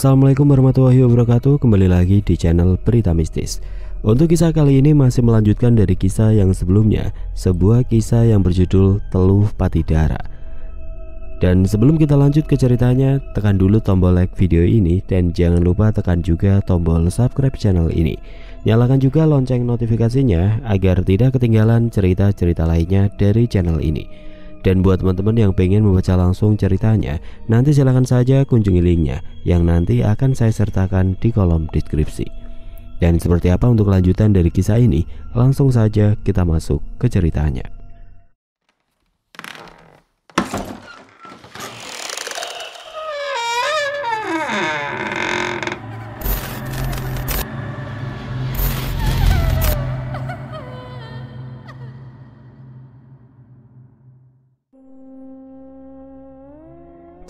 Assalamualaikum warahmatullahi wabarakatuh. Kembali lagi di channel Berita Mistis. Untuk kisah kali ini masih melanjutkan dari kisah yang sebelumnya, sebuah kisah yang berjudul Teluh Patidara. Dan sebelum kita lanjut ke ceritanya, tekan dulu tombol like video ini dan jangan lupa tekan juga tombol subscribe channel ini. Nyalakan juga lonceng notifikasinya agar tidak ketinggalan cerita-cerita lainnya dari channel ini. Dan buat teman-teman yang pengen membaca langsung ceritanya, nanti silahkan saja kunjungi linknya yang nanti akan saya sertakan di kolom deskripsi. Dan seperti apa untuk lanjutan dari kisah ini, langsung saja kita masuk ke ceritanya.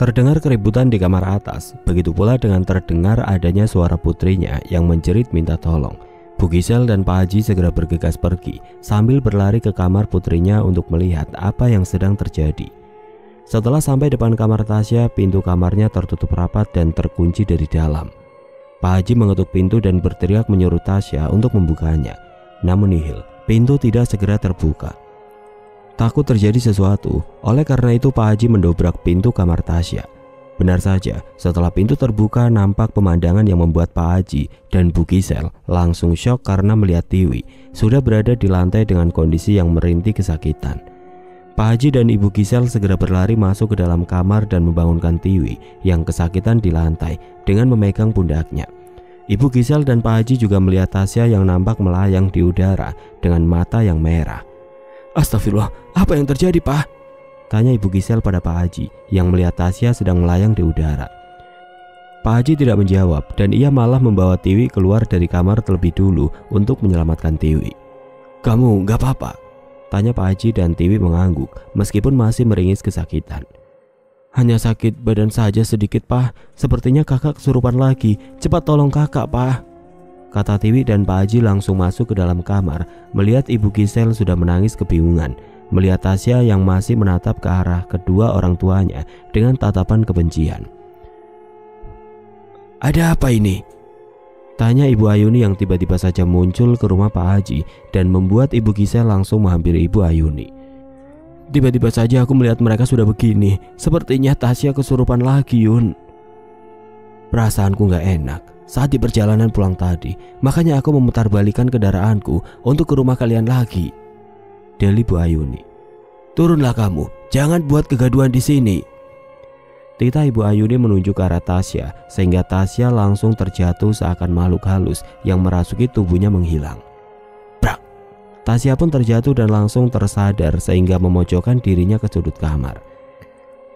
Terdengar keributan di kamar atas, begitu pula dengan terdengar adanya suara putrinya yang menjerit minta tolong. Bu Gisel dan Pak Haji segera bergegas pergi sambil berlari ke kamar putrinya untuk melihat apa yang sedang terjadi. Setelah sampai depan kamar Tasya, pintu kamarnya tertutup rapat dan terkunci dari dalam. Pak Haji mengetuk pintu dan berteriak menyuruh Tasya untuk membukanya. Namun nihil, pintu tidak segera terbuka. Takut terjadi sesuatu, oleh karena itu Pak Haji mendobrak pintu kamar Tasya. Benar saja, setelah pintu terbuka nampak pemandangan yang membuat Pak Haji dan Bu Gisel langsung syok karena melihat Tiwi sudah berada di lantai dengan kondisi yang merintih kesakitan. Pak Haji dan Ibu Gisel segera berlari masuk ke dalam kamar dan membangunkan Tiwi yang kesakitan di lantai dengan memegang pundaknya. Ibu Gisel dan Pak Haji juga melihat Tasya yang nampak melayang di udara dengan mata yang merah. "Astagfirullah, apa yang terjadi, Pak?" tanya Ibu Gisel pada Pak Haji yang melihat Tasya sedang melayang di udara. Pak Haji tidak menjawab dan ia malah membawa Tiwi keluar dari kamar terlebih dulu untuk menyelamatkan Tiwi. "Kamu gak apa-apa?" tanya Pak Haji dan Tiwi mengangguk meskipun masih meringis kesakitan. "Hanya sakit badan saja sedikit, Pak. Sepertinya kakak kesurupan lagi. Cepat tolong kakak, Pak," kata Tiwi dan Pak Haji langsung masuk ke dalam kamar melihat Ibu Gisel sudah menangis kebingungan melihat Tasya yang masih menatap ke arah kedua orang tuanya dengan tatapan kebencian. "Ada apa ini?" tanya Ibu Ayuni yang tiba-tiba saja muncul ke rumah Pak Haji dan membuat Ibu Gisel langsung menghampiri Ibu Ayuni. "Tiba-tiba saja aku melihat mereka sudah begini. Sepertinya Tasya kesurupan lagi, Yun. Perasaanku gak enak saat di perjalanan pulang tadi, makanya aku memutarbalikan kendaraanku untuk ke rumah kalian lagi," dali Bu Ayuni. "Turunlah kamu, jangan buat kegaduhan di sini." Tita Ibu Ayuni menunjuk ke arah Tasya sehingga Tasya langsung terjatuh seakan makhluk halus yang merasuki tubuhnya menghilang. Brak! Tasya pun terjatuh dan langsung tersadar sehingga memojokkan dirinya ke sudut kamar.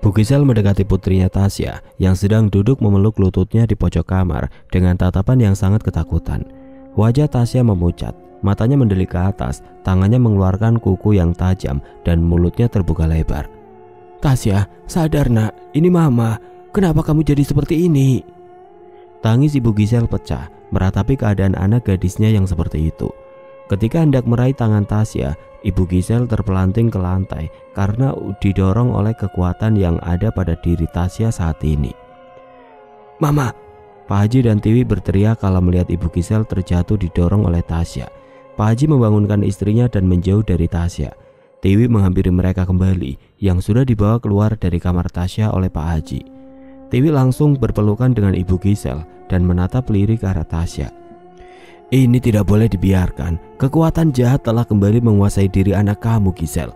Bu Gisel mendekati putrinya Tasya yang sedang duduk memeluk lututnya di pojok kamar dengan tatapan yang sangat ketakutan. Wajah Tasya memucat, matanya mendelik ke atas, tangannya mengeluarkan kuku yang tajam dan mulutnya terbuka lebar. "Tasya, sadar nak, ini mama. Kenapa kamu jadi seperti ini?" Tangis Ibu Gisel pecah meratapi keadaan anak gadisnya yang seperti itu. Ketika hendak meraih tangan Tasya, Ibu Gisel terpelanting ke lantai karena didorong oleh kekuatan yang ada pada diri Tasya saat ini. "Mama!" Pak Haji dan Tiwi berteriak kala melihat Ibu Gisel terjatuh didorong oleh Tasya. Pak Haji membangunkan istrinya dan menjauh dari Tasya. Tiwi menghampiri mereka kembali yang sudah dibawa keluar dari kamar Tasya oleh Pak Haji. Tiwi langsung berpelukan dengan Ibu Gisel dan menatap lirik ke arah Tasya. "Ini tidak boleh dibiarkan. Kekuatan jahat telah kembali menguasai diri anak kamu, Gisel.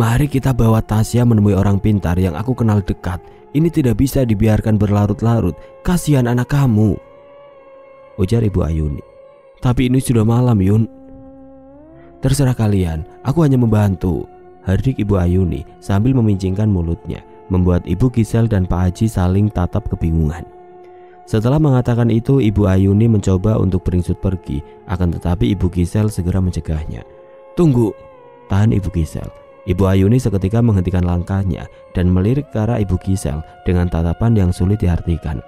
Mari kita bawa Tasya menemui orang pintar yang aku kenal dekat. Ini tidak bisa dibiarkan berlarut-larut. Kasihan anak kamu," ujar Ibu Ayuni. "Tapi ini sudah malam, Yun." "Terserah kalian, aku hanya membantu," hardik Ibu Ayuni sambil memincingkan mulutnya, membuat Ibu Gisel dan Pak Haji saling tatap kebingungan. Setelah mengatakan itu, Ibu Ayuni mencoba untuk beringsut pergi, akan tetapi Ibu Gisel segera mencegahnya. "Tunggu," tahan Ibu Gisel. Ibu Ayuni seketika menghentikan langkahnya dan melirik ke arah Ibu Gisel dengan tatapan yang sulit diartikan.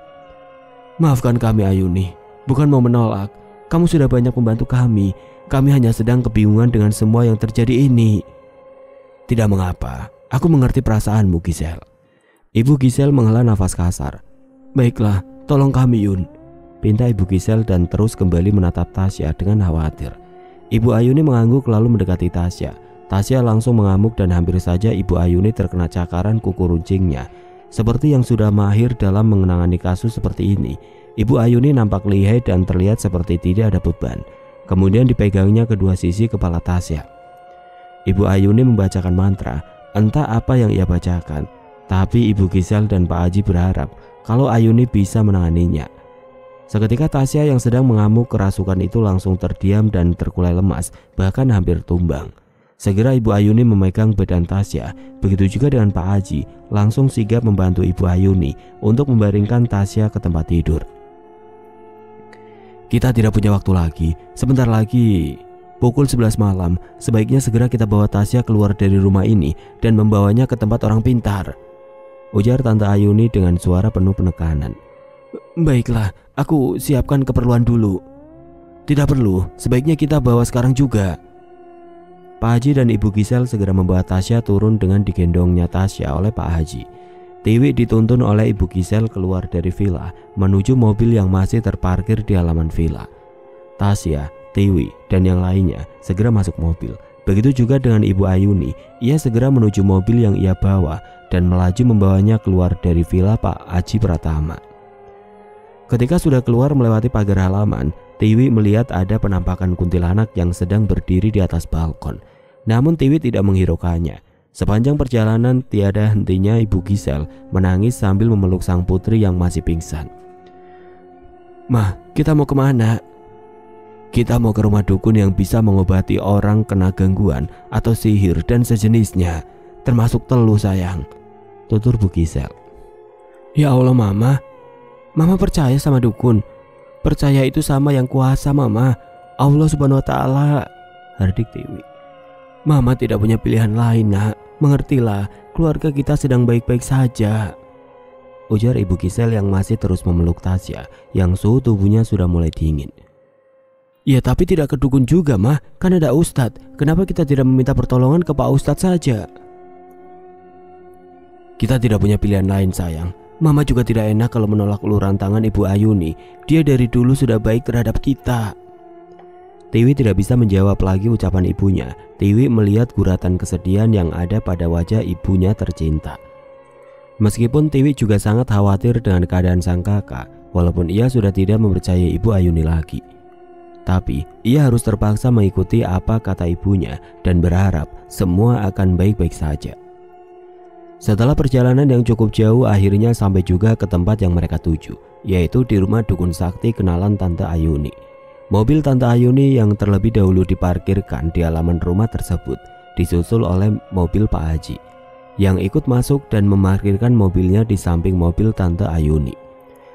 "Maafkan kami Ayuni, bukan mau menolak. Kamu sudah banyak membantu kami. Kami hanya sedang kebingungan dengan semua yang terjadi ini." "Tidak mengapa, aku mengerti perasaanmu, Gisel." Ibu Gisel menghela nafas kasar. Baiklah, tolong kami Yun, pinta Ibu Gisel dan terus kembali menatap Tasya dengan khawatir. Ibu Ayuni mengangguk lalu mendekati Tasya. Tasya langsung mengamuk dan hampir saja Ibu Ayuni terkena cakaran kuku runcingnya. Seperti yang sudah mahir dalam menangani kasus seperti ini, Ibu Ayuni nampak lihai dan terlihat seperti tidak ada beban. Kemudian dipegangnya kedua sisi kepala Tasya. Ibu Ayuni membacakan mantra, entah apa yang ia bacakan. Tapi Ibu Gisel dan Pak Haji berharap kalau Ayuni bisa menanganinya. Seketika Tasya yang sedang mengamuk kerasukan itu langsung terdiam dan terkulai lemas, bahkan hampir tumbang. Segera Ibu Ayuni memegang badan Tasya, begitu juga dengan Pak Haji, langsung sigap membantu Ibu Ayuni untuk membaringkan Tasya ke tempat tidur. Kita tidak punya waktu lagi, sebentar lagi pukul 11 malam, sebaiknya segera kita bawa Tasya keluar dari rumah ini dan membawanya ke tempat orang pintar, ujar Tante Ayuni dengan suara penuh penekanan. Baiklah, aku siapkan keperluan dulu. Tidak perlu, sebaiknya kita bawa sekarang juga. Pak Haji dan Ibu Gisel segera membawa Tasya turun dengan digendongnya Tasya oleh Pak Haji. Tiwi dituntun oleh Ibu Gisel keluar dari villa menuju mobil yang masih terparkir di halaman villa. Tasya, Tiwi, dan yang lainnya segera masuk mobil. Begitu juga dengan Ibu Ayuni, ia segera menuju mobil yang ia bawa dan melaju membawanya keluar dari villa Pak Haji Pratama. Ketika sudah keluar melewati pagar halaman, Tiwi melihat ada penampakan kuntilanak yang sedang berdiri di atas balkon. Namun Tiwi tidak menghiraukannya. Sepanjang perjalanan tiada hentinya Ibu Gisel menangis sambil memeluk sang putri yang masih pingsan. "Mah, kita mau kemana?" "Kita mau ke rumah dukun yang bisa mengobati orang kena gangguan atau sihir dan sejenisnya, termasuk teluh sayang," tutur Bu Gisel. "Ya Allah Mama, Mama percaya sama dukun. Percaya itu sama yang kuasa Mama, Allah Subhanahu wa Ta'ala," hardik Tiwi. "Mama tidak punya pilihan lain nak, mengertilah, keluarga kita sedang baik-baik saja," ujar Ibu Gisel yang masih terus memeluk Tasya yang suhu tubuhnya sudah mulai dingin. "Ya tapi tidak ke dukun juga mah, kan ada Ustadz. Kenapa kita tidak meminta pertolongan ke Pak Ustadz saja?" "Kita tidak punya pilihan lain sayang. Mama juga tidak enak kalau menolak uluran tangan Ibu Ayuni. Dia dari dulu sudah baik terhadap kita." Tiwi tidak bisa menjawab lagi ucapan ibunya. Tiwi melihat guratan kesedihan yang ada pada wajah ibunya tercinta. Meskipun Tiwi juga sangat khawatir dengan keadaan sang kakak, walaupun ia sudah tidak mempercayai Ibu Ayuni lagi. Tapi ia harus terpaksa mengikuti apa kata ibunya dan berharap semua akan baik-baik saja. Setelah perjalanan yang cukup jauh, akhirnya sampai juga ke tempat yang mereka tuju, yaitu di rumah dukun sakti kenalan Tante Ayuni. Mobil Tante Ayuni yang terlebih dahulu diparkirkan di halaman rumah tersebut disusul oleh mobil Pak Haji, yang ikut masuk dan memarkirkan mobilnya di samping mobil Tante Ayuni.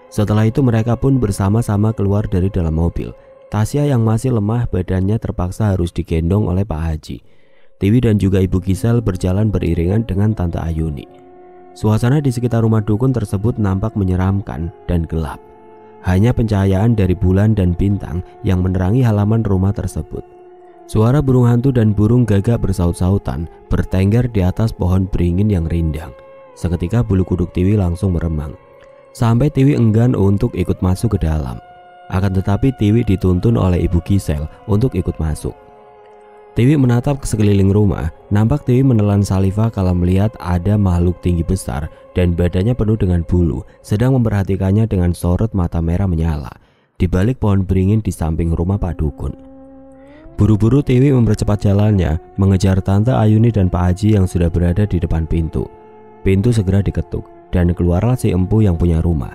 Setelah itu mereka pun bersama-sama keluar dari dalam mobil. Tasya yang masih lemah badannya terpaksa harus digendong oleh Pak Haji. Tiwi dan juga Ibu Gisel berjalan beriringan dengan Tante Ayuni. Suasana di sekitar rumah dukun tersebut nampak menyeramkan dan gelap. Hanya pencahayaan dari bulan dan bintang yang menerangi halaman rumah tersebut. Suara burung hantu dan burung gagak bersaut-sautan bertengger di atas pohon beringin yang rindang. Seketika bulu kuduk Tiwi langsung meremang, sampai Tiwi enggan untuk ikut masuk ke dalam. Akan tetapi Tiwi dituntun oleh Ibu Gisel untuk ikut masuk. Tiwi menatap ke sekeliling rumah. Nampak Tiwi menelan saliva kalau melihat ada makhluk tinggi besar dan badannya penuh dengan bulu sedang memperhatikannya dengan sorot mata merah menyala di balik pohon beringin di samping rumah Pak Dukun. Buru-buru Tiwi mempercepat jalannya mengejar Tante Ayuni dan Pak Haji yang sudah berada di depan pintu. Pintu segera diketuk dan keluarlah si empu yang punya rumah.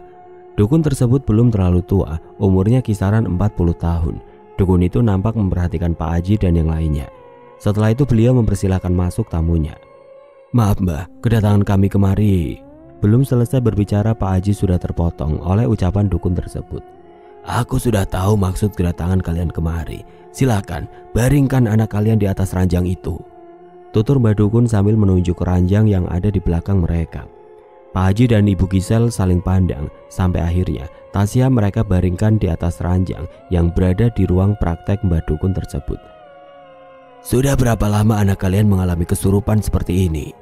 Dukun tersebut belum terlalu tua, umurnya kisaran 40 tahun. Dukun itu nampak memperhatikan Pak Haji dan yang lainnya. Setelah itu beliau mempersilahkan masuk tamunya. "Maaf Mbak, kedatangan kami kemari." Belum selesai berbicara Pak Haji sudah terpotong oleh ucapan dukun tersebut. "Aku sudah tahu maksud kedatangan kalian kemari. Silakan, baringkan anak kalian di atas ranjang itu," tutur Mbak Dukun sambil menunjuk ke ranjang yang ada di belakang mereka. Pak Haji dan Ibu Gisel saling pandang sampai akhirnya Tasya mereka baringkan di atas ranjang yang berada di ruang praktek Mbak Dukun tersebut. "Sudah berapa lama anak kalian mengalami kesurupan seperti ini?"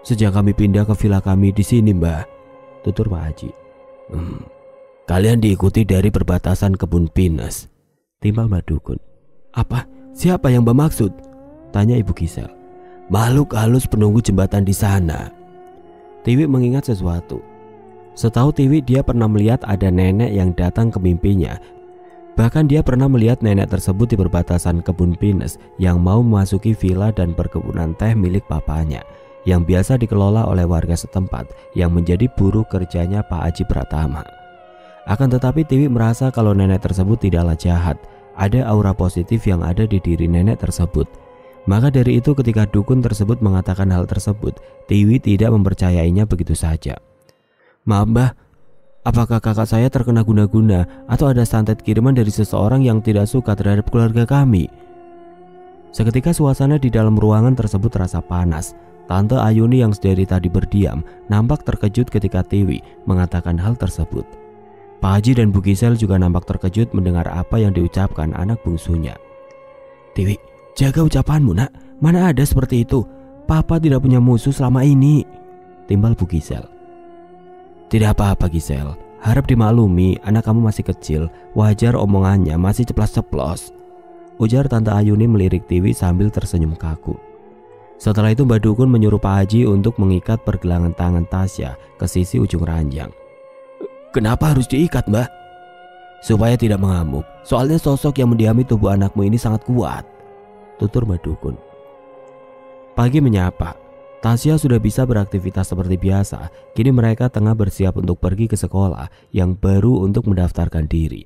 "Sejak kami pindah ke villa kami di sini Mbak," tutur Pak Haji. Kalian diikuti dari perbatasan kebun pinus, timbal Mbak Dukun. Apa? Siapa yang bermaksud? Tanya Ibu Gisel. Makhluk halus penunggu jembatan di sana. Tiwi mengingat sesuatu. Setahu Tiwi, dia pernah melihat ada nenek yang datang ke mimpinya. Bahkan dia pernah melihat nenek tersebut di perbatasan kebun pinus yang mau memasuki villa dan perkebunan teh milik papanya, yang biasa dikelola oleh warga setempat yang menjadi buruh kerjanya Pak Haji Pratama. Akan tetapi Tiwi merasa kalau nenek tersebut tidaklah jahat. Ada aura positif yang ada di diri nenek tersebut. Maka dari itu ketika dukun tersebut mengatakan hal tersebut, Tiwi tidak mempercayainya begitu saja. Maaf Mbah, apakah kakak saya terkena guna-guna atau ada santet kiriman dari seseorang yang tidak suka terhadap keluarga kami? Seketika suasana di dalam ruangan tersebut terasa panas. Tante Ayuni yang dari tadi berdiam nampak terkejut ketika Tiwi mengatakan hal tersebut. Pak Haji dan Bu Gisel juga nampak terkejut mendengar apa yang diucapkan anak bungsunya. Tiwi, jaga ucapanmu nak, mana ada seperti itu. Papa tidak punya musuh selama ini, timbal Bu Gisel. Tidak apa-apa Gisel, harap dimaklumi, anak kamu masih kecil, wajar omongannya masih ceplas-ceplos, ujar Tante Ayuni melirik Tiwi sambil tersenyum kaku. Setelah itu Mbak Dukun menyuruh Pak Haji untuk mengikat pergelangan tangan Tasya ke sisi ujung ranjang. Kenapa harus diikat Mbah? Supaya tidak mengamuk, soalnya sosok yang mendiami tubuh anakmu ini sangat kuat, tutur Mbak Dukun. Pagi menyapa, Tasya sudah bisa beraktivitas seperti biasa. Kini mereka tengah bersiap untuk pergi ke sekolah yang baru untuk mendaftarkan diri.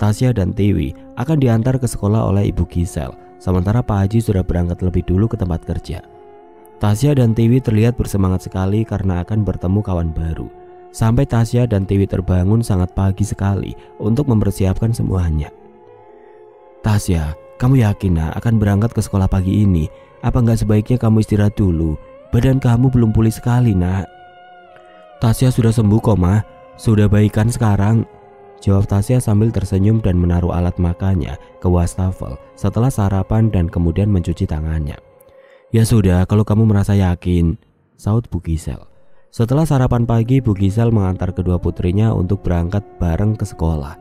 Tasya dan Tiwi akan diantar ke sekolah oleh Ibu Gisel, sementara Pak Haji sudah berangkat lebih dulu ke tempat kerja. Tasya dan Tiwi terlihat bersemangat sekali karena akan bertemu kawan baru. Sampai Tasya dan Tiwi terbangun sangat pagi sekali untuk mempersiapkan semuanya. Tasya, kamu yakin nak akan berangkat ke sekolah pagi ini? Apa nggak sebaiknya kamu istirahat dulu? Badan kamu belum pulih sekali nak. Tasya sudah sembuh kok mah, sudah baikan sekarang, jawab Tasya sambil tersenyum dan menaruh alat makannya ke wastafel setelah sarapan dan kemudian mencuci tangannya. Ya sudah, kalau kamu merasa yakin, saut Bu Gisel. Setelah sarapan pagi, Bu Gisel mengantar kedua putrinya untuk berangkat bareng ke sekolah.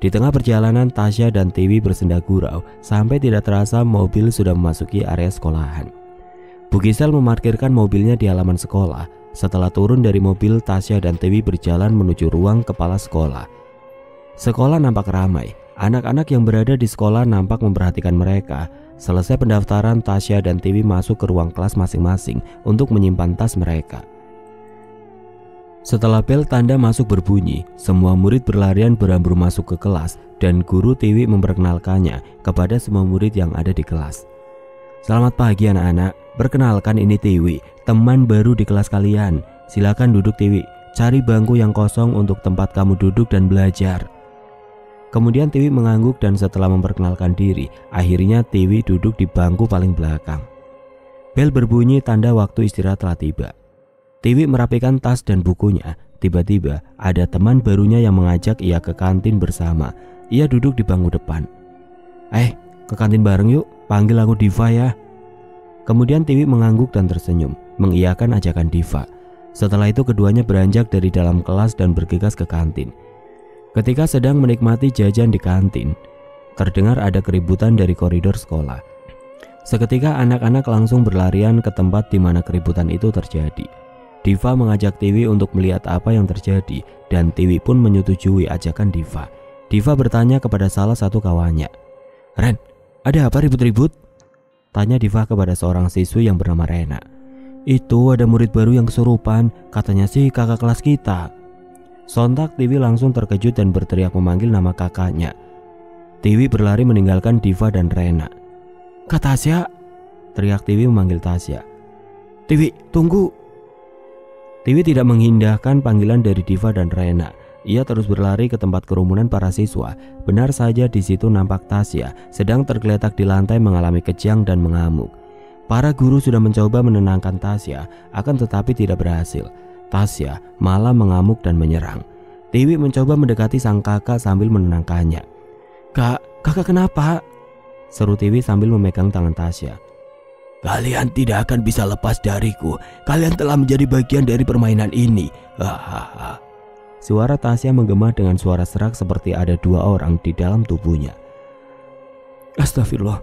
Di tengah perjalanan, Tasya dan Tiwi bersenda gurau sampai tidak terasa mobil sudah memasuki area sekolahan. Bu Gisel memarkirkan mobilnya di halaman sekolah. Setelah turun dari mobil, Tasya dan Tiwi berjalan menuju ruang kepala sekolah. Sekolah nampak ramai. Anak-anak yang berada di sekolah nampak memperhatikan mereka. Selesai pendaftaran, Tasya dan Tiwi masuk ke ruang kelas masing-masing untuk menyimpan tas mereka. Setelah bel tanda masuk berbunyi, semua murid berlarian berambur masuk ke kelas dan guru Tiwi memperkenalkannya kepada semua murid yang ada di kelas. Selamat pagi anak-anak, perkenalkan ini Tiwi, teman baru di kelas kalian. Silakan duduk Tiwi, cari bangku yang kosong untuk tempat kamu duduk dan belajar. Kemudian Tiwi mengangguk dan setelah memperkenalkan diri, akhirnya Tiwi duduk di bangku paling belakang. Bel berbunyi tanda waktu istirahat telah tiba. Tiwi merapikan tas dan bukunya. Tiba-tiba ada teman barunya yang mengajak ia ke kantin bersama. Ia duduk di bangku depan. Ke kantin bareng yuk, panggil aku Diva ya. Kemudian Tiwi mengangguk dan tersenyum, mengiyakan ajakan Diva. Setelah itu keduanya beranjak dari dalam kelas dan bergegas ke kantin. Ketika sedang menikmati jajan di kantin, terdengar ada keributan dari koridor sekolah. Seketika anak-anak langsung berlarian ke tempat di mana keributan itu terjadi. Diva mengajak Tiwi untuk melihat apa yang terjadi dan Tiwi pun menyetujui ajakan Diva. Diva bertanya kepada salah satu kawannya. Ren, ada apa ribut-ribut? Tanya Diva kepada seorang siswi yang bernama Rena. Itu ada murid baru yang kesurupan, katanya sih kakak kelas kita. Sontak Tiwi langsung terkejut dan berteriak memanggil nama kakaknya. Tiwi berlari meninggalkan Diva dan Rena. Kak Tasya, teriak Tiwi memanggil Tasya. Tiwi, tunggu. Tiwi tidak mengindahkan panggilan dari Diva dan Rena. Ia terus berlari ke tempat kerumunan para siswa. Benar saja di situ nampak Tasya sedang tergeletak di lantai mengalami kejang dan mengamuk. Para guru sudah mencoba menenangkan Tasya, akan tetapi tidak berhasil. Tasya malah mengamuk dan menyerang. Tiwi mencoba mendekati sang kakak sambil menenangkannya. Kakak kenapa? Seru Tiwi sambil memegang tangan Tasya. Kalian tidak akan bisa lepas dariku. Kalian telah menjadi bagian dari permainan ini. suara Tasya menggema dengan suara serak seperti ada dua orang di dalam tubuhnya. Astagfirullah.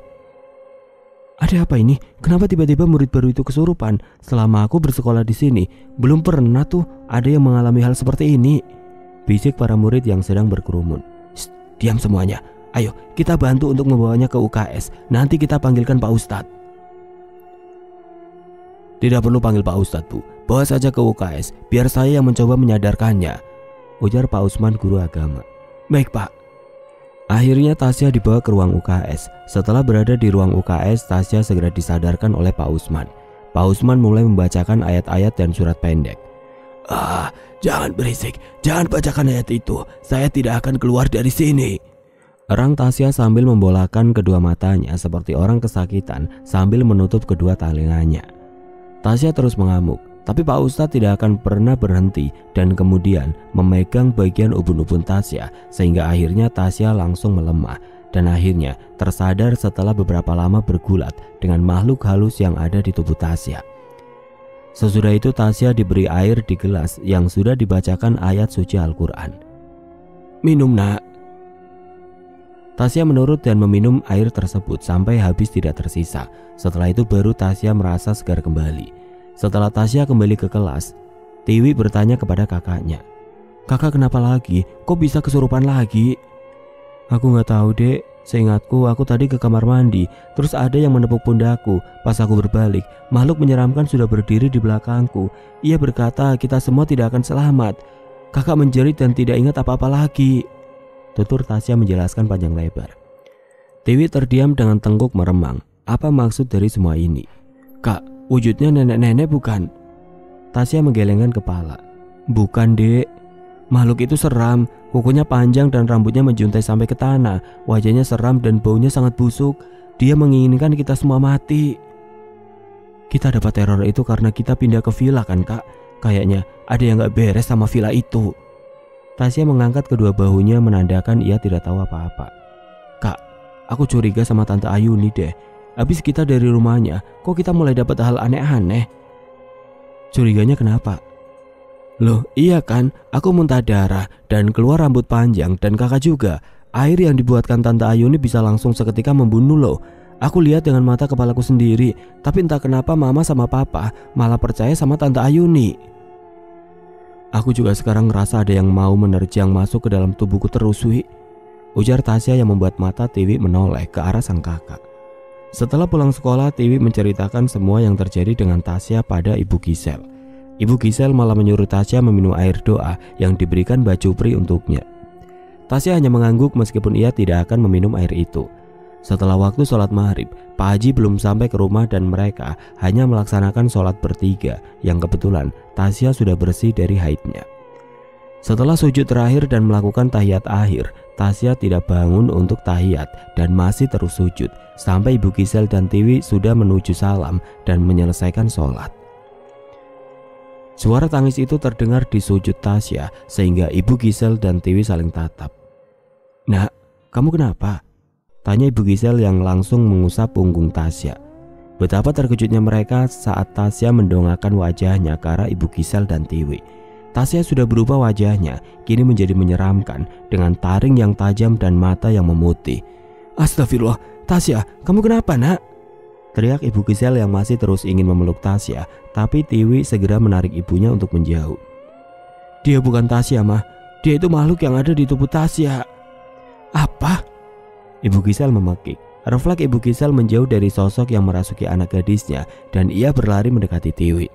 Ada apa ini? Kenapa tiba-tiba murid baru itu kesurupan? Selama aku bersekolah di sini, belum pernah tuh ada yang mengalami hal seperti ini. Bisik para murid yang sedang berkerumun. Diam semuanya. Ayo, kita bantu untuk membawanya ke UKS. Nanti kita panggilkan Pak Ustadz. Tidak perlu panggil Pak Ustadz, Bu. Bawa saja ke UKS, biar saya yang mencoba menyadarkannya, ujar Pak Usman, guru agama. Baik, Pak. Akhirnya Tasya dibawa ke ruang UKS. Setelah berada di ruang UKS, Tasya segera disadarkan oleh Pak Usman. Pak Usman mulai membacakan ayat-ayat dan surat pendek. Jangan berisik, jangan bacakan ayat itu. Saya tidak akan keluar dari sini, erang Tasya sambil membolakan kedua matanya seperti orang kesakitan sambil menutup kedua telinganya. Tasya terus mengamuk, tapi Pak Ustadz tidak akan pernah berhenti dan kemudian memegang bagian ubun-ubun Tasya sehingga akhirnya Tasya langsung melemah dan akhirnya tersadar setelah beberapa lama bergulat dengan makhluk halus yang ada di tubuh Tasya. Sesudah itu Tasya diberi air di gelas yang sudah dibacakan ayat suci Al-Quran. Minum, Nak. Tasya menurut dan meminum air tersebut sampai habis tidak tersisa. Setelah itu baru Tasya merasa segar kembali. Setelah Tasya kembali ke kelas, Tiwi bertanya kepada kakaknya. Kakak kenapa lagi? Kok bisa kesurupan lagi? Aku gak tahu, Dek. Seingatku aku tadi ke kamar mandi, terus ada yang menepuk pundakku. Pas aku berbalik, makhluk menyeramkan sudah berdiri di belakangku. Ia berkata kita semua tidak akan selamat. Kakak menjerit dan tidak ingat apa-apa lagi, tutur Tasya menjelaskan panjang lebar. Tiwi terdiam dengan tengkuk meremang. Apa maksud dari semua ini? Kak, wujudnya nenek-nenek bukan? Tasya menggelengkan kepala. Bukan, Dek. Makhluk itu seram. Kukunya panjang dan rambutnya menjuntai sampai ke tanah. Wajahnya seram dan baunya sangat busuk. Dia menginginkan kita semua mati. Kita dapat teror itu karena kita pindah ke villa kan, Kak? Kayaknya ada yang gak beres sama villa itu. Tasya mengangkat kedua bahunya menandakan ia tidak tahu apa-apa. Kak, aku curiga sama Tante Ayuni deh. Habis kita dari rumahnya, kok kita mulai dapat hal aneh-aneh? Curiganya kenapa? Loh, iya kan, aku muntah darah dan keluar rambut panjang dan kakak juga. Air yang dibuatkan Tante Ayuni bisa langsung seketika membunuh loh. Aku lihat dengan mata kepalaku sendiri, tapi entah kenapa mama sama papa malah percaya sama Tante Ayuni. Aku juga sekarang ngerasa ada yang mau menerjang masuk ke dalam tubuhku terus, Wi, ujar Tasya yang membuat mata Tiwi menoleh ke arah sang kakak. Setelah pulang sekolah, Tiwi menceritakan semua yang terjadi dengan Tasya pada Ibu Gisel. Ibu Gisel malah menyuruh Tasya meminum air doa yang diberikan Mbak Jupri untuknya. Tasya hanya mengangguk meskipun ia tidak akan meminum air itu. Setelah waktu sholat maghrib, Pak Haji belum sampai ke rumah dan mereka hanya melaksanakan sholat bertiga yang kebetulan Tasya sudah bersih dari haidnya. Setelah sujud terakhir dan melakukan tahiyat akhir, Tasya tidak bangun untuk tahiyat dan masih terus sujud sampai Ibu Gisel dan Tiwi sudah menuju salam dan menyelesaikan sholat. Suara tangis itu terdengar di sujud Tasya sehingga Ibu Gisel dan Tiwi saling tatap. Nak, kamu kenapa? Tanya Ibu Gisel yang langsung mengusap punggung Tasya. Betapa terkejutnya mereka saat Tasya mendongakkan wajahnya ke arah Ibu Gisel dan Tiwi. Tasya sudah berubah wajahnya, kini menjadi menyeramkan dengan taring yang tajam dan mata yang memutih. Astagfirullah, Tasya, kamu kenapa, Nak? Teriak Ibu Gisel yang masih terus ingin memeluk Tasya, tapi Tiwi segera menarik ibunya untuk menjauh. Dia bukan Tasya, Mah. Dia itu makhluk yang ada di tubuh Tasya. Apa? Ibu Gisel memekik. Refleks Ibu Gisel menjauh dari sosok yang merasuki anak gadisnya dan ia berlari mendekati Tiwi.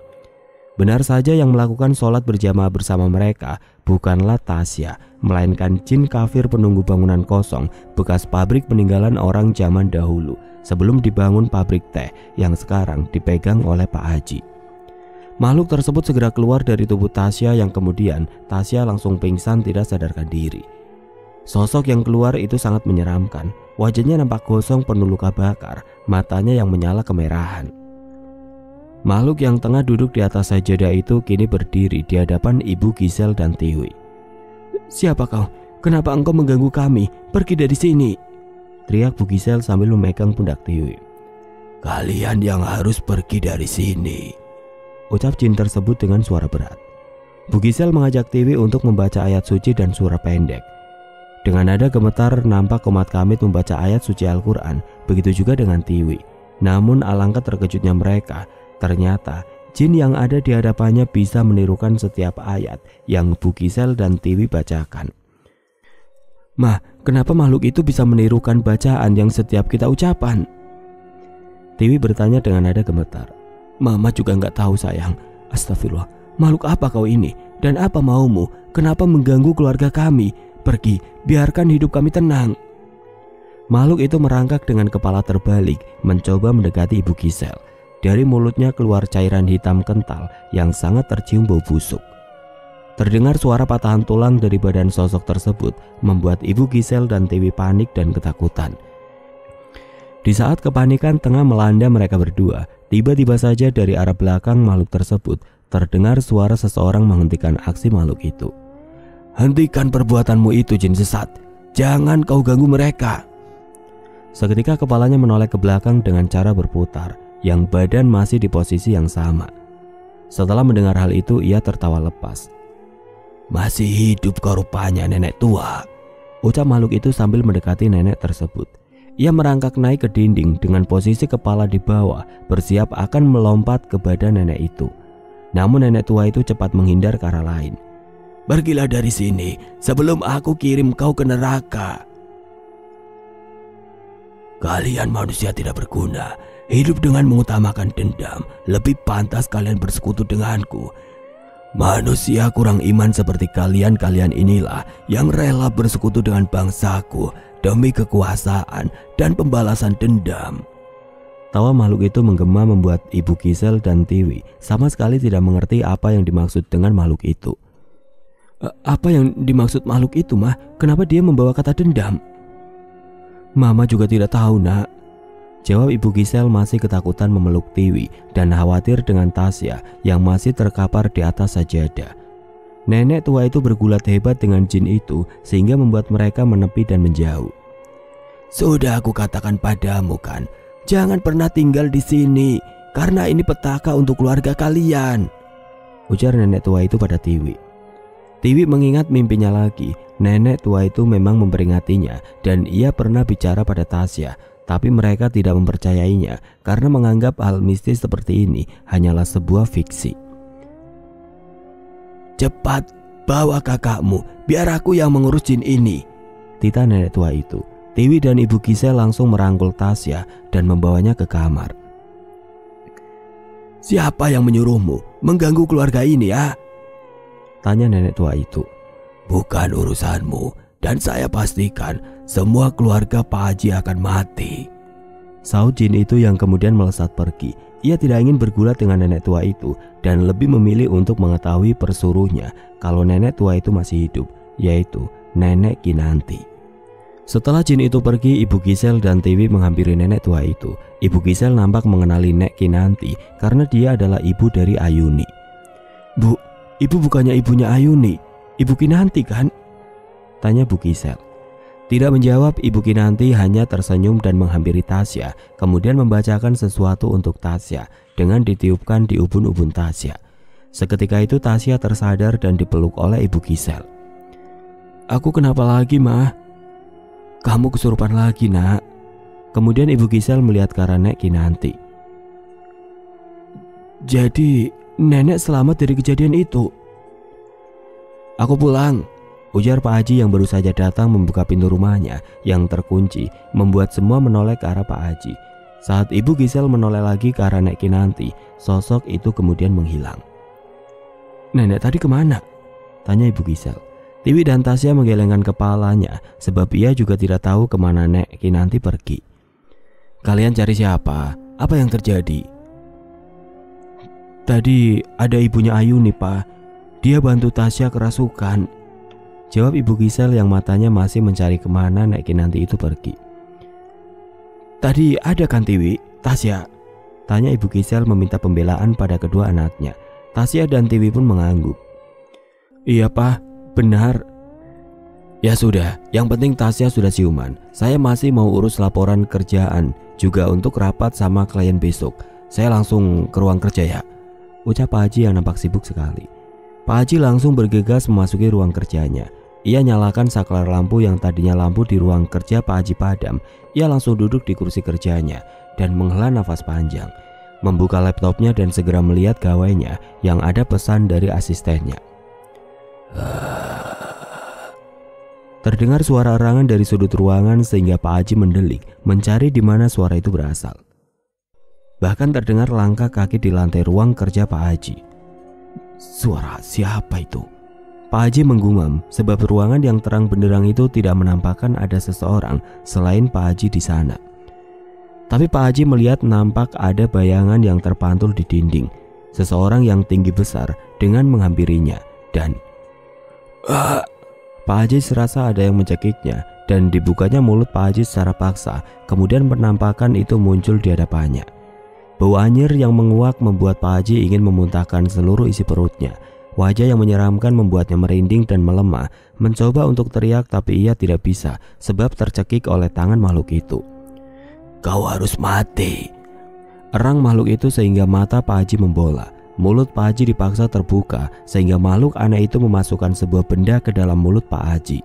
Benar saja yang melakukan sholat berjamaah bersama mereka bukanlah Tasya, melainkan jin kafir penunggu bangunan kosong bekas pabrik peninggalan orang zaman dahulu sebelum dibangun pabrik teh yang sekarang dipegang oleh Pak Haji. Makhluk tersebut segera keluar dari tubuh Tasya yang kemudian Tasya langsung pingsan tidak sadarkan diri. Sosok yang keluar itu sangat menyeramkan. Wajahnya nampak gosong penuh luka bakar, matanya yang menyala kemerahan. Makhluk yang tengah duduk di atas sajadah itu kini berdiri di hadapan Ibu Gisel dan Tiwi. Siapa kau? Kenapa engkau mengganggu kami? Pergi dari sini, teriak Bu Gisel sambil memegang pundak Tiwi. Kalian yang harus pergi dari sini, ucap jin tersebut dengan suara berat. Bu Gisel mengajak Tiwi untuk membaca ayat suci dan surah pendek. Dengan nada gemetar nampak Qomat Kamit membaca ayat suci Al-Quran, begitu juga dengan Tiwi. Namun alangkah terkejutnya mereka, ternyata jin yang ada di hadapannya bisa menirukan setiap ayat yang Bu Gisel dan Tiwi bacakan. "Mah, kenapa makhluk itu bisa menirukan bacaan yang setiap kita ucapan?" Tiwi bertanya dengan nada gemetar. "Mama juga nggak tahu sayang. Astagfirullah, makhluk apa kau ini? Dan apa maumu? Kenapa mengganggu keluarga kami? Pergi, biarkan hidup kami tenang." Makhluk itu merangkak dengan kepala terbalik, mencoba mendekati Ibu Gisel. Dari mulutnya keluar cairan hitam kental yang sangat tercium bau busuk. Terdengar suara patahan tulang dari badan sosok tersebut, membuat Ibu Gisel dan Tiwi panik dan ketakutan. Di saat kepanikan tengah melanda mereka berdua, tiba-tiba saja dari arah belakang makhluk tersebut terdengar suara seseorang menghentikan aksi makhluk itu. "Hentikan perbuatanmu itu, jin sesat. Jangan kau ganggu mereka." Seketika kepalanya menoleh ke belakang dengan cara berputar, yang badan masih di posisi yang sama. Setelah mendengar hal itu, ia tertawa lepas. "Masih hidup kau rupanya, nenek tua," ucap makhluk itu sambil mendekati nenek tersebut. Ia merangkak naik ke dinding dengan posisi kepala di bawah, bersiap akan melompat ke badan nenek itu. Namun nenek tua itu cepat menghindar ke arah lain. "Pergilah dari sini sebelum aku kirim kau ke neraka. Kalian manusia tidak berguna. Hidup dengan mengutamakan dendam. Lebih pantas kalian bersekutu denganku. Manusia kurang iman seperti kalian inilah yang rela bersekutu dengan bangsaku demi kekuasaan dan pembalasan dendam." Tawa makhluk itu menggema membuat Ibu Gisel dan Tiwi sama sekali tidak mengerti apa yang dimaksud dengan makhluk itu. "Apa yang dimaksud makhluk itu, Mah? Kenapa dia membawa kata dendam?" "Mama juga tidak tahu, Nak," jawab Ibu Gisel masih ketakutan memeluk Tiwi dan khawatir dengan Tasya yang masih terkapar di atas sajadah. Nenek tua itu bergulat hebat dengan jin itu sehingga membuat mereka menepi dan menjauh. "Sudah aku katakan padamu kan, jangan pernah tinggal di sini karena ini petaka untuk keluarga kalian," ujar nenek tua itu pada Tiwi. Tiwi mengingat mimpinya lagi. Nenek tua itu memang memperingatinya dan ia pernah bicara pada Tasya, tapi mereka tidak mempercayainya karena menganggap hal mistis seperti ini hanyalah sebuah fiksi. "Cepat bawa kakakmu, biar aku yang mengurus jin ini," titah nenek tua itu. Tiwi dan Ibu Gisel langsung merangkul Tasya dan membawanya ke kamar. "Siapa yang menyuruhmu mengganggu keluarga ini, ya?" tanya nenek tua itu. "Bukan urusanmu, dan saya pastikan semua keluarga Pak Haji akan mati," saut jin itu yang kemudian melesat pergi. Ia tidak ingin bergulat dengan nenek tua itu dan lebih memilih untuk mengetahui persuruhnya kalau nenek tua itu masih hidup, yaitu Nenek Kinanti. Setelah jin itu pergi, Ibu Gisel dan Tiwi menghampiri nenek tua itu. Ibu Gisel nampak mengenali Nek Kinanti karena dia adalah ibu dari Ayuni. "Bu, ibu bukannya ibunya Ayuni, Ibu Kinanti kan?" tanya Bu Gisel. Tidak menjawab, Ibu Kinanti hanya tersenyum dan menghampiri Tasya, kemudian membacakan sesuatu untuk Tasya dengan ditiupkan di ubun-ubun Tasya. Seketika itu Tasya tersadar dan dipeluk oleh Ibu Gisel. "Aku kenapa lagi, Mah?" "Kamu kesurupan lagi, Nak." Kemudian Ibu Gisel melihat ke arah Nek Kinanti. "Jadi nenek selamat dari kejadian itu?" "Aku pulang," ujar Pak Haji yang baru saja datang membuka pintu rumahnya yang terkunci, membuat semua menoleh ke arah Pak Haji. Saat Ibu Gisel menoleh lagi ke arah Nek Kinanti, sosok itu kemudian menghilang. "Nenek tadi kemana?" tanya Ibu Gisel. Tiwi dan Tasya menggelengkan kepalanya sebab ia juga tidak tahu kemana Nek Kinanti pergi. "Kalian cari siapa? Apa yang terjadi?" "Tadi ada ibunya Ayuni, Pak. Dia bantu Tasya kerasukan," jawab Ibu Gisel yang matanya masih mencari kemana Nek Kinanti itu pergi. "Tadi ada kan Tiwi, Tasya?" tanya Ibu Gisel meminta pembelaan pada kedua anaknya. Tasya dan Tiwi pun mengangguk. "Iya, Pak, benar." "Ya sudah, yang penting Tasya sudah siuman. Saya masih mau urus laporan kerjaan juga untuk rapat sama klien besok. Saya langsung ke ruang kerja ya," ucap Pak Haji yang nampak sibuk sekali. Pak Haji langsung bergegas memasuki ruang kerjanya. Ia nyalakan saklar lampu yang tadinya lampu di ruang kerja Pak Haji padam. Ia langsung duduk di kursi kerjanya dan menghela nafas panjang, membuka laptopnya dan segera melihat gawainya yang ada pesan dari asistennya. Terdengar suara erangan dari sudut ruangan sehingga Pak Haji mendelik mencari di mana suara itu berasal. Bahkan terdengar langkah kaki di lantai ruang kerja Pak Haji. Suara siapa itu? Pak Haji menggumam sebab ruangan yang terang benderang itu tidak menampakkan ada seseorang selain Pak Haji di sana. Tapi Pak Haji melihat nampak ada bayangan yang terpantul di dinding. Seseorang yang tinggi besar dengan menghampirinya dan Pak Haji serasa ada yang mencekiknya dan dibukanya mulut Pak Haji secara paksa. Kemudian penampakan itu muncul di hadapannya. Bau anyir yang menguak membuat Pak Haji ingin memuntahkan seluruh isi perutnya. Wajah yang menyeramkan membuatnya merinding dan melemah. Mencoba untuk teriak tapi ia tidak bisa sebab tercekik oleh tangan makhluk itu. Kau harus mati, erang makhluk itu sehingga mata Pak Haji membola. Mulut Pak Haji dipaksa terbuka sehingga makhluk aneh itu memasukkan sebuah benda ke dalam mulut Pak Haji.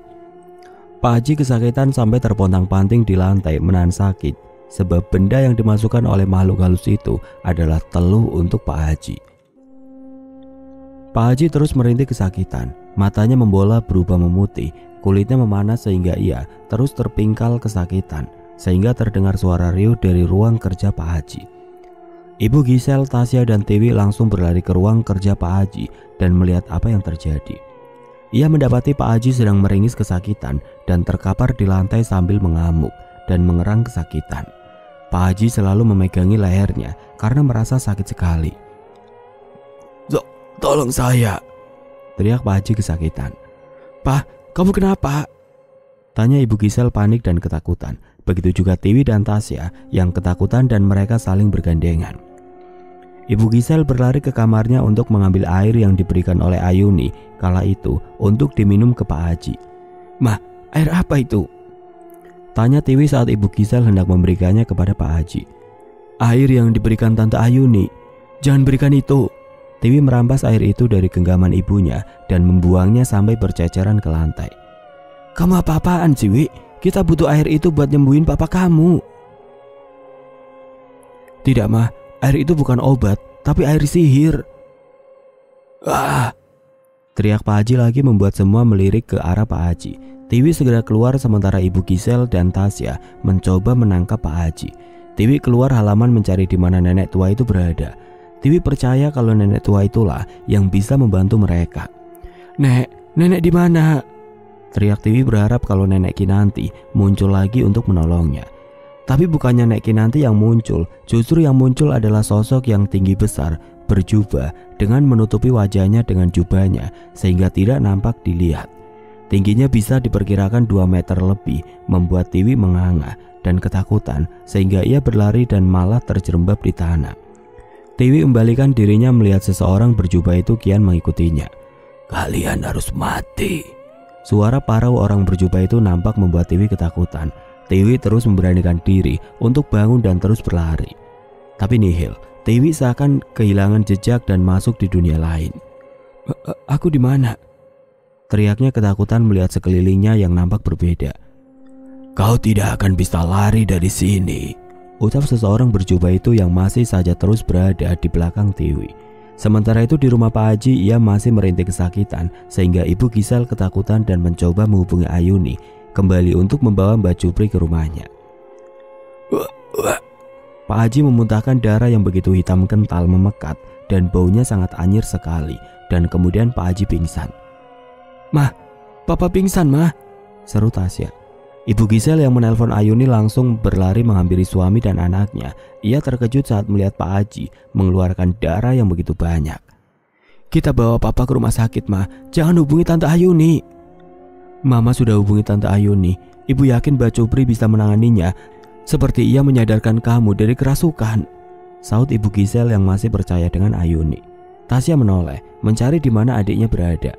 Pak Haji kesakitan sampai terpontang-panting di lantai menahan sakit sebab benda yang dimasukkan oleh makhluk halus itu adalah teluh untuk Pak Haji. Pak Haji terus merintih kesakitan, matanya membola berubah memutih, kulitnya memanas sehingga ia terus terpingkal kesakitan, sehingga terdengar suara riuh dari ruang kerja Pak Haji. Ibu Gisel, Tasya dan Tiwi langsung berlari ke ruang kerja Pak Haji dan melihat apa yang terjadi. Ia mendapati Pak Haji sedang meringis kesakitan dan terkapar di lantai sambil mengamuk dan mengerang kesakitan. Pak Haji selalu memegangi lehernya karena merasa sakit sekali. Tolong saya, teriak Pak Haji kesakitan. Pak, kamu kenapa? Tanya Ibu Gisel panik dan ketakutan. Begitu juga Tiwi dan Tasya yang ketakutan dan mereka saling bergandengan. Ibu Gisel berlari ke kamarnya untuk mengambil air yang diberikan oleh Ayuni kala itu untuk diminum ke Pak Haji. Mah, air apa itu? Tanya Tiwi saat Ibu Gisel hendak memberikannya kepada Pak Haji. Air yang diberikan Tante Ayuni. Jangan berikan itu. Tiwi merampas air itu dari genggaman ibunya dan membuangnya sampai berceceran ke lantai. Kamu apa-apaan sih, Wi? Kita butuh air itu buat nyembuhin papa kamu. Tidak, Mah. Air itu bukan obat, tapi air sihir. Teriak Pak Haji lagi membuat semua melirik ke arah Pak Haji. Tiwi segera keluar sementara Ibu Gisel dan Tasya mencoba menangkap Pak Haji. Tiwi keluar halaman mencari di mana nenek tua itu berada. Tiwi percaya kalau nenek tua itulah yang bisa membantu mereka. Nenek di mana? Teriak Tiwi berharap kalau nenek Kinanti muncul lagi untuk menolongnya. Tapi bukannya nenek Kinanti yang muncul, justru yang muncul adalah sosok yang tinggi besar, berjubah dengan menutupi wajahnya dengan jubahnya sehingga tidak nampak dilihat. Tingginya bisa diperkirakan 2 meter lebih, membuat Tiwi menganga dan ketakutan sehingga ia berlari dan malah terjerembab di tanah. Tiwi membalikan dirinya melihat seseorang berjubah itu kian mengikutinya. Kalian harus mati. Suara parau orang berjubah itu nampak membuat Tiwi ketakutan. Tiwi terus memberanikan diri untuk bangun dan terus berlari. Tapi nihil, Tiwi seakan kehilangan jejak dan masuk di dunia lain. Aku di mana? Teriaknya ketakutan melihat sekelilingnya yang nampak berbeda. Kau tidak akan bisa lari dari sini, ucap seseorang berjubah itu yang masih saja terus berada di belakang Tiwi. Sementara itu di rumah Pak Haji ia masih merintih kesakitan sehingga Ibu Gisel ketakutan dan mencoba menghubungi Ayuni kembali untuk membawa Mbak Jupri ke rumahnya. Pak Haji memuntahkan darah yang begitu hitam kental memekat dan baunya sangat anyir sekali dan kemudian Pak Haji pingsan. Mah, Papa pingsan, Mah, seru Tasya. Ibu Gisel yang menelpon Ayuni langsung berlari menghampiri suami dan anaknya. Ia terkejut saat melihat Pak Haji mengeluarkan darah yang begitu banyak. Kita bawa Papa ke rumah sakit, Ma. Jangan hubungi Tante Ayuni. Mama sudah hubungi Tante Ayuni. Ibu yakin Mbak Cupri bisa menanganinya seperti ia menyadarkan kamu dari kerasukan, saut Ibu Gisel yang masih percaya dengan Ayuni. Tasya menoleh mencari di mana adiknya berada.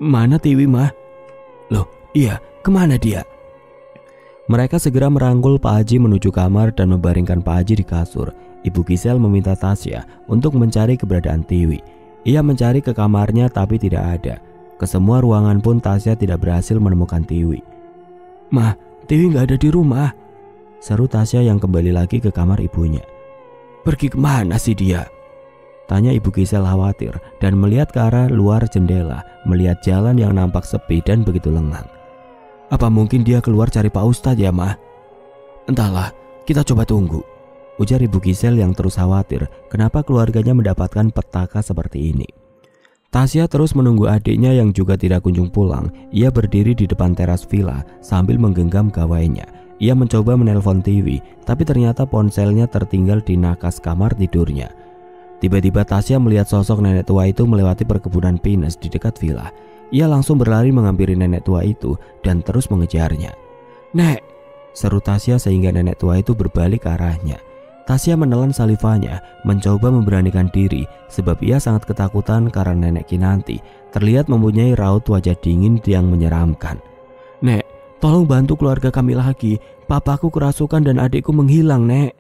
Mana Tiwi, Ma? Loh, iya, kemana dia? Mereka segera merangkul Pak Haji menuju kamar dan membaringkan Pak Haji di kasur. Ibu Gisel meminta Tasya untuk mencari keberadaan Tiwi. Ia mencari ke kamarnya tapi tidak ada. Ke semua ruangan pun Tasya tidak berhasil menemukan Tiwi. "Mah, Tiwi nggak ada di rumah," seru Tasya yang kembali lagi ke kamar ibunya. "Pergi kemana sih dia?" tanya Ibu Gisel khawatir dan melihat ke arah luar jendela, melihat jalan yang nampak sepi dan begitu lengang. "Apa mungkin dia keluar cari Pak Ustadz ya, Mah?" "Entahlah, kita coba tunggu," ujar Ibu Gisel yang terus khawatir kenapa keluarganya mendapatkan petaka seperti ini. Tasya terus menunggu adiknya yang juga tidak kunjung pulang. Ia berdiri di depan teras villa sambil menggenggam gawainya. Ia mencoba menelpon Tiwi, tapi ternyata ponselnya tertinggal di nakas kamar tidurnya. Tiba-tiba Tasya melihat sosok nenek tua itu melewati perkebunan pinus di dekat villa. Ia langsung berlari menghampiri nenek tua itu dan terus mengejarnya. "Nek!" seru Tasya sehingga nenek tua itu berbalik ke arahnya. Tasya menelan salivanya, mencoba memberanikan diri sebab ia sangat ketakutan karena nenek Kinanti terlihat mempunyai raut wajah dingin yang menyeramkan. "Nek, tolong bantu keluarga kami lagi. Papaku kerasukan dan adikku menghilang, Nek."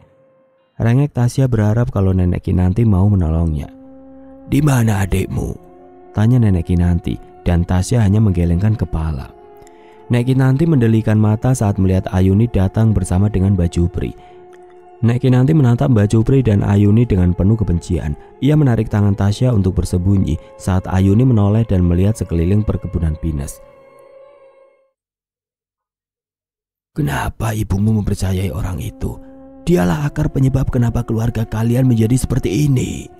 Rengek Tasya berharap kalau nenek Kinanti mau menolongnya. "Di mana adikmu?" tanya nenek Kinanti dan Tasya hanya menggelengkan kepala. Nek Kinanti mendelikan mata saat melihat Ayuni datang bersama dengan Mbak Jupri. Nek Kinanti menatap Mbak Jupri dan Ayuni dengan penuh kebencian. Ia menarik tangan Tasya untuk bersembunyi saat Ayuni menoleh dan melihat sekeliling perkebunan pinus. "Kenapa ibumu mempercayai orang itu? Dialah akar penyebab kenapa keluarga kalian menjadi seperti ini,"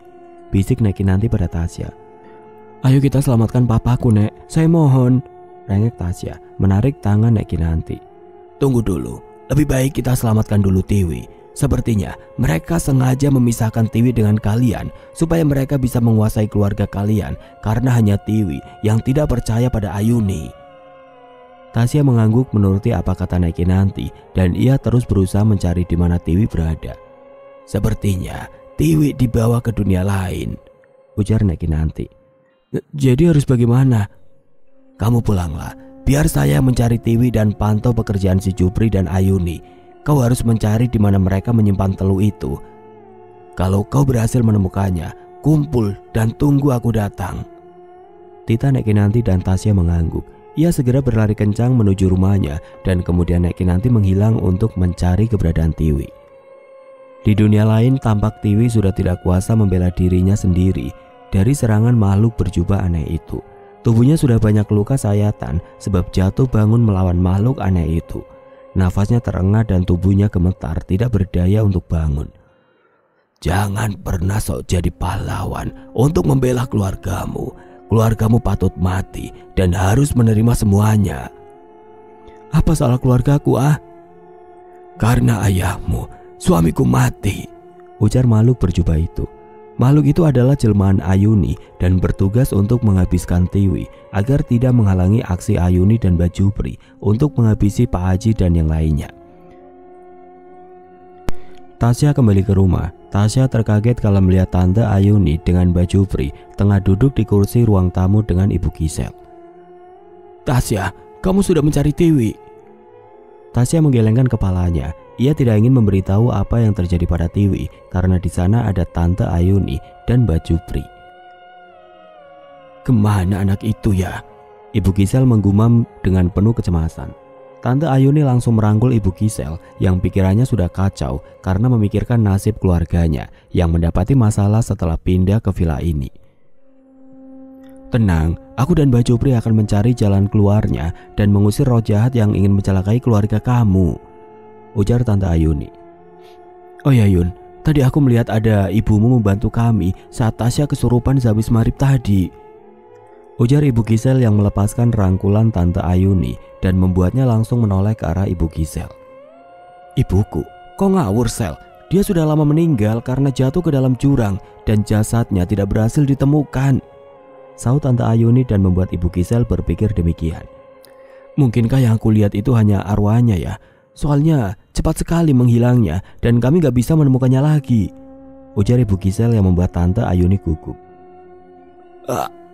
bisik Nek Kinanti pada Tasya. "Ayo kita selamatkan papaku, Nek. Saya mohon," rengek Tasya menarik tangan Nek Kinanti. "Tunggu dulu. Lebih baik kita selamatkan dulu Tiwi. Sepertinya mereka sengaja memisahkan Tiwi dengan kalian supaya mereka bisa menguasai keluarga kalian karena hanya Tiwi yang tidak percaya pada Ayuni." Tasya mengangguk menuruti apa kata Nek Kinanti dan ia terus berusaha mencari di mana Tiwi berada. "Sepertinya Tiwi dibawa ke dunia lain," ujar Nek Kinanti. "Jadi harus bagaimana?" "Kamu pulanglah. Biar saya mencari Tiwi dan pantau pekerjaan si Jupri dan Ayuni. Kau harus mencari di mana mereka menyimpan teluh itu. Kalau kau berhasil menemukannya, kumpul dan tunggu aku datang." Tita Nek Kinanti dan Tasya mengangguk. Ia segera berlari kencang menuju rumahnya dan kemudian Nek Kinanti menghilang untuk mencari keberadaan Tiwi. Di dunia lain tampak Tiwi sudah tidak kuasa membela dirinya sendiri dari serangan makhluk berjubah aneh itu. Tubuhnya sudah banyak luka sayatan sebab jatuh bangun melawan makhluk aneh itu. Nafasnya terengah dan tubuhnya gemetar, tidak berdaya untuk bangun. "Jangan pernah sok jadi pahlawan untuk membela keluargamu. Keluargamu patut mati dan harus menerima semuanya." "Apa salah keluargaku, ah?" "Karena ayahmu, suamiku mati," ujar makhluk berjubah itu. Makhluk itu adalah jelmaan Ayuni dan bertugas untuk menghabiskan Tiwi agar tidak menghalangi aksi Ayuni dan Mbak Jupri untuk menghabisi Pak Haji dan yang lainnya. Tasya kembali ke rumah. Tasya terkaget kalau melihat Tante Ayuni dengan Mbak Jupri tengah duduk di kursi ruang tamu dengan Ibu Gisel. "Tasya, kamu sudah mencari Tiwi?" Tasya menggelengkan kepalanya. Ia tidak ingin memberitahu apa yang terjadi pada Tiwi karena di sana ada Tante Ayuni dan Mbak Jupri. "Kemana anak itu ya?" Ibu Gisel menggumam dengan penuh kecemasan. Tante Ayuni langsung merangkul Ibu Gisel yang pikirannya sudah kacau karena memikirkan nasib keluarganya yang mendapati masalah setelah pindah ke villa ini. "Tenang, aku dan Mbak Jupri akan mencari jalan keluarnya dan mengusir roh jahat yang ingin mencelakai keluarga kamu," ujar Tante Ayuni. "Oh ya Yun, tadi aku melihat ada ibumu membantu kami saat Tasya kesurupan sehabis maghrib tadi," ujar Ibu Gisel yang melepaskan rangkulan Tante Ayuni dan membuatnya langsung menoleh ke arah Ibu Gisel. "Ibuku, kok ngawur Sel? Dia sudah lama meninggal karena jatuh ke dalam jurang dan jasadnya tidak berhasil ditemukan," sahut Tante Ayuni dan membuat Ibu Gisel berpikir demikian. "Mungkinkah yang aku lihat itu hanya arwahnya ya? Soalnya cepat sekali menghilangnya dan kami gak bisa menemukannya lagi," ujar Ibu Gisel yang membuat Tante Ayuni gugup.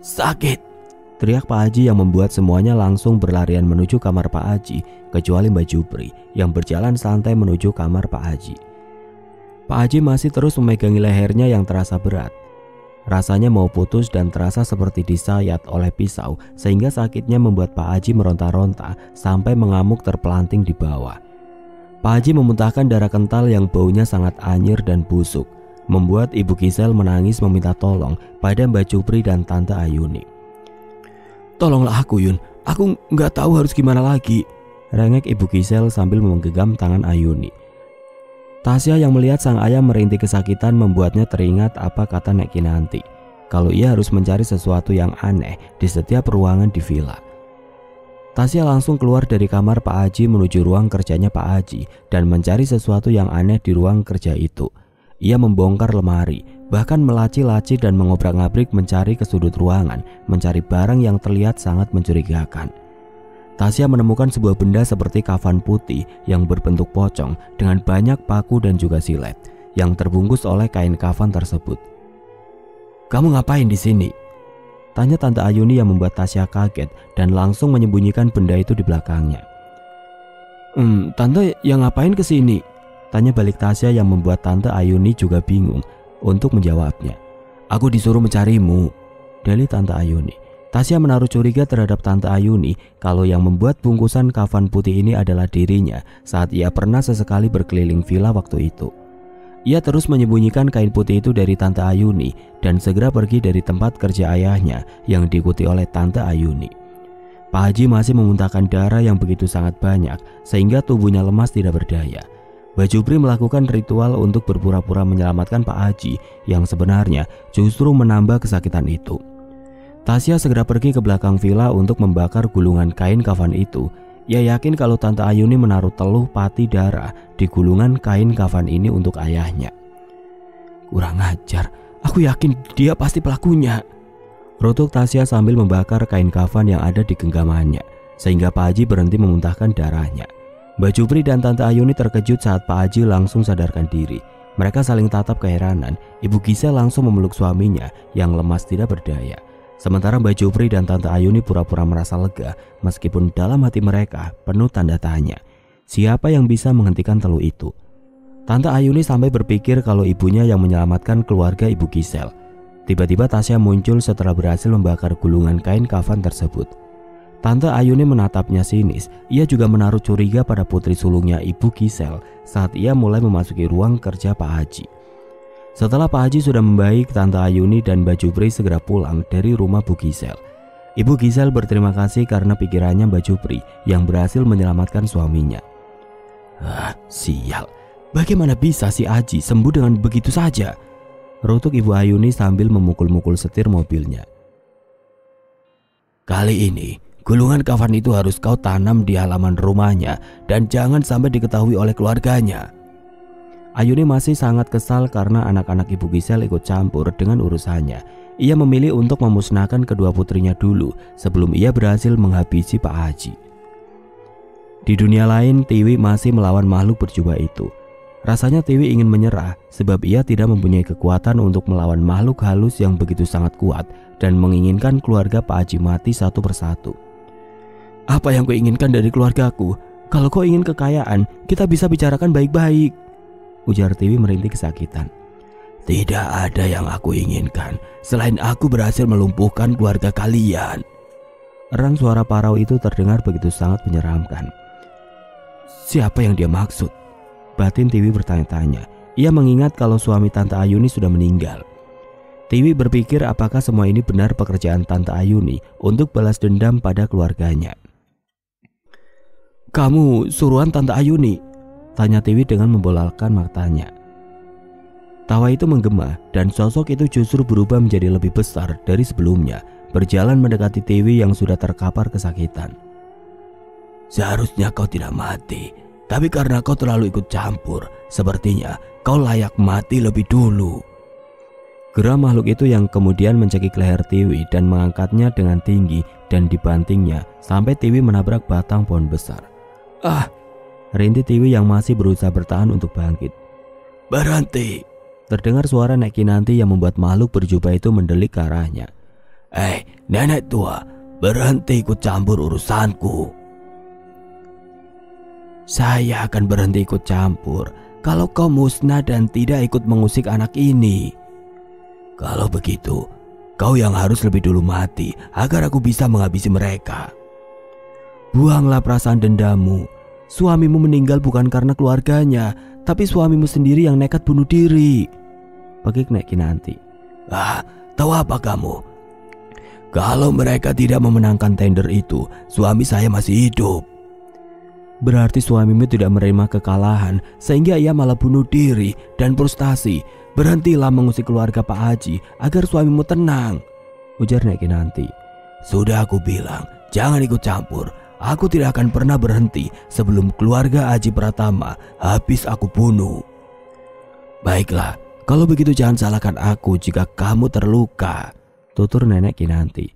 "Sakit," teriak Pak Haji yang membuat semuanya langsung berlarian menuju kamar Pak Haji kecuali Mbak Jupri yang berjalan santai menuju kamar Pak Haji. Pak Haji masih terus memegangi lehernya yang terasa berat. Rasanya mau putus dan terasa seperti disayat oleh pisau, sehingga sakitnya membuat Pak Haji meronta-ronta sampai mengamuk terpelanting di bawah. Pak Haji memuntahkan darah kental yang baunya sangat anyir dan busuk, membuat Ibu Gisel menangis meminta tolong pada Mbak Jupri dan Tante Ayuni. "Tolonglah aku, Yun, aku nggak tahu harus gimana lagi," rengek Ibu Gisel sambil menggenggam tangan Ayuni. Tasya yang melihat sang ayah merintih kesakitan membuatnya teringat apa kata Nek Kinanti, kalau ia harus mencari sesuatu yang aneh di setiap ruangan di villa. Tasya langsung keluar dari kamar Pak Haji menuju ruang kerjanya Pak Haji dan mencari sesuatu yang aneh di ruang kerja itu. Ia membongkar lemari, bahkan melaci-laci dan mengobrak-ngabrik mencari ke sudut ruangan, mencari barang yang terlihat sangat mencurigakan. Tasya menemukan sebuah benda seperti kafan putih yang berbentuk pocong dengan banyak paku dan juga silet yang terbungkus oleh kain kafan tersebut. "Kamu ngapain di sini?" tanya Tante Ayuni yang membuat Tasya kaget dan langsung menyembunyikan benda itu di belakangnya. Tante yang ngapain ke sini?" tanya balik Tasya yang membuat Tante Ayuni juga bingung untuk menjawabnya. "Aku disuruh mencarimu," dalih Tante Ayuni. Tasya menaruh curiga terhadap Tante Ayuni kalau yang membuat bungkusan kafan putih ini adalah dirinya saat ia pernah sesekali berkeliling villa waktu itu. Ia terus menyembunyikan kain putih itu dari Tante Ayuni dan segera pergi dari tempat kerja ayahnya yang diikuti oleh Tante Ayuni. Pak Haji masih memuntahkan darah yang begitu sangat banyak sehingga tubuhnya lemas tidak berdaya. Mbak Jupri melakukan ritual untuk berpura-pura menyelamatkan Pak Haji yang sebenarnya justru menambah kesakitan itu. Tasya segera pergi ke belakang villa untuk membakar gulungan kain kafan itu. Ia yakin kalau Tante Ayuni menaruh teluh pati darah di gulungan kain kafan ini untuk ayahnya. "Kurang ajar, aku yakin dia pasti pelakunya," rutuk Tasya sambil membakar kain kafan yang ada di genggamannya, sehingga Pak Haji berhenti memuntahkan darahnya. Mbak Jupri dan Tante Ayuni terkejut saat Pak Haji langsung sadarkan diri. Mereka saling tatap keheranan. Ibu Gisel langsung memeluk suaminya yang lemas tidak berdaya. Sementara Mbak Jupri dan Tante Ayuni pura-pura merasa lega meskipun dalam hati mereka penuh tanda tanya. Siapa yang bisa menghentikan teluh itu? Tante Ayuni sampai berpikir kalau ibunya yang menyelamatkan keluarga Ibu Gisel. Tiba-tiba Tasya muncul setelah berhasil membakar gulungan kain kafan tersebut. Tante Ayuni menatapnya sinis. Ia juga menaruh curiga pada putri sulungnya Ibu Gisel saat ia mulai memasuki ruang kerja Pak Haji. Setelah Pak Haji sudah membaik, Tante Ayuni dan Mbak Jupri segera pulang dari rumah Bu Gisel. Ibu Gisel berterima kasih karena pikirannya Mbak Jupri yang berhasil menyelamatkan suaminya. Sial, bagaimana bisa si Haji sembuh dengan begitu saja? Rutuk Ibu Ayuni sambil memukul-mukul setir mobilnya. "Kali ini, gulungan kafan itu harus kau tanam di halaman rumahnya dan jangan sampai diketahui oleh keluarganya." Ayuni masih sangat kesal karena anak-anak Ibu Gisel ikut campur dengan urusannya. Ia memilih untuk memusnahkan kedua putrinya dulu sebelum ia berhasil menghabisi Pak Haji. Di dunia lain, Tiwi masih melawan makhluk berjubah itu. Rasanya Tiwi ingin menyerah sebab ia tidak mempunyai kekuatan untuk melawan makhluk halus yang begitu sangat kuat dan menginginkan keluarga Pak Haji mati satu persatu. "Apa yang kau inginkan dari keluargaku? Kalau kau ingin kekayaan, kita bisa bicarakan baik-baik," ujar Tiwi merintih kesakitan. "Tidak ada yang aku inginkan selain aku berhasil melumpuhkan keluarga kalian." Erang suara parau itu terdengar begitu sangat menyeramkan. Siapa yang dia maksud? Batin Tiwi bertanya-tanya. Ia mengingat kalau suami Tante Ayuni sudah meninggal. Tiwi berpikir apakah semua ini benar pekerjaan Tante Ayuni untuk balas dendam pada keluarganya. "Kamu suruhan Tante Ayuni?" tanya Tiwi dengan membolalkan matanya. Tawa itu menggema dan sosok itu justru berubah menjadi lebih besar dari sebelumnya, berjalan mendekati Tiwi yang sudah terkapar kesakitan. "Seharusnya kau tidak mati, tapi karena kau terlalu ikut campur, sepertinya kau layak mati lebih dulu." Geram makhluk itu yang kemudian mencekik leher Tiwi dan mengangkatnya dengan tinggi dan dibantingnya sampai Tiwi menabrak batang pohon besar. Rintih Tiwi yang masih berusaha bertahan untuk bangkit. "Berhenti!" Terdengar suara Nek Kinanti yang membuat makhluk berjubah itu mendelik ke arahnya. Nenek tua, berhenti ikut campur urusanku." "Saya akan berhenti ikut campur kalau kau musnah dan tidak ikut mengusik anak ini." Kalau begitu, kau yang harus lebih dulu mati agar aku bisa menghabisi mereka. Buanglah perasaan dendammu. Suamimu meninggal bukan karena keluarganya, tapi suamimu sendiri yang nekat bunuh diri, pekik Nek Kinanti. Tahu apa kamu? Kalau mereka tidak memenangkan tender itu, suami saya masih hidup. Berarti suamimu tidak menerima kekalahan sehingga ia malah bunuh diri dan frustasi. Berhentilah mengusik keluarga Pak Haji agar suamimu tenang, ujar Nek Kinanti. Sudah aku bilang, jangan ikut campur. Aku tidak akan pernah berhenti sebelum keluarga Haji Pratama habis aku bunuh. Baiklah, kalau begitu jangan salahkan aku jika kamu terluka, tutur Nenek Kinanti.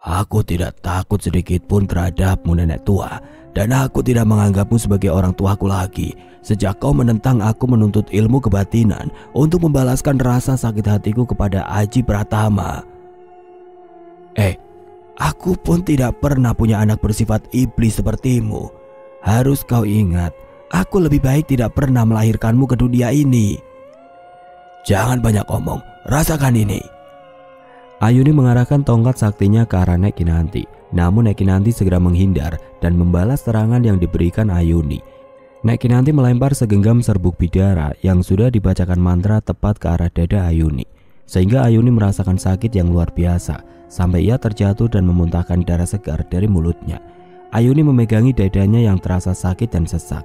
Aku tidak takut sedikit pun terhadapmu, nenek tua, dan aku tidak menganggapmu sebagai orang tuaku lagi. Sejak kau menentang aku menuntut ilmu kebatinan untuk membalaskan rasa sakit hatiku kepada Haji Pratama. Aku pun tidak pernah punya anak bersifat iblis sepertimu. Harus kau ingat, aku lebih baik tidak pernah melahirkanmu ke dunia ini. Jangan banyak omong, rasakan ini. Ayuni mengarahkan tongkat saktinya ke arah Nek Kinanti. Namun Nek Kinanti segera menghindar dan membalas serangan yang diberikan Ayuni. Nek Kinanti melempar segenggam serbuk bidara yang sudah dibacakan mantra tepat ke arah dada Ayuni, sehingga Ayuni merasakan sakit yang luar biasa sampai ia terjatuh dan memuntahkan darah segar dari mulutnya. Ayuni memegangi dadanya yang terasa sakit dan sesak.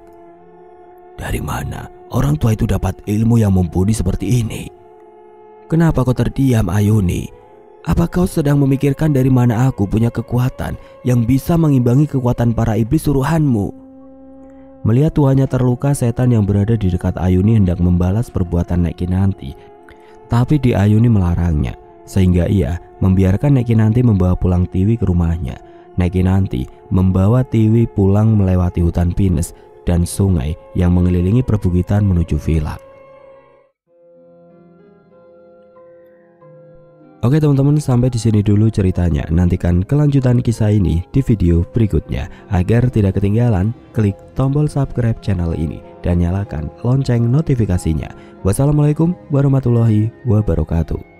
Dari mana orang tua itu dapat ilmu yang mumpuni seperti ini? Kenapa kau terdiam, Ayuni? Apa kau sedang memikirkan dari mana aku punya kekuatan yang bisa mengimbangi kekuatan para iblis suruhanmu? Melihat tuannya terluka, setan yang berada di dekat Ayuni hendak membalas perbuatan Nek Kinanti. Tapi Di Ayuni melarangnya, sehingga ia membiarkan Nek Kinanti membawa pulang Tiwi ke rumahnya. Nek Kinanti membawa Tiwi pulang melewati hutan pinus dan sungai yang mengelilingi perbukitan menuju villa. Oke teman-teman, sampai di sini dulu ceritanya. Nantikan kelanjutan kisah ini di video berikutnya. Agar tidak ketinggalan, klik tombol subscribe channel ini dan nyalakan lonceng notifikasinya. Wassalamualaikum warahmatullahi wabarakatuh.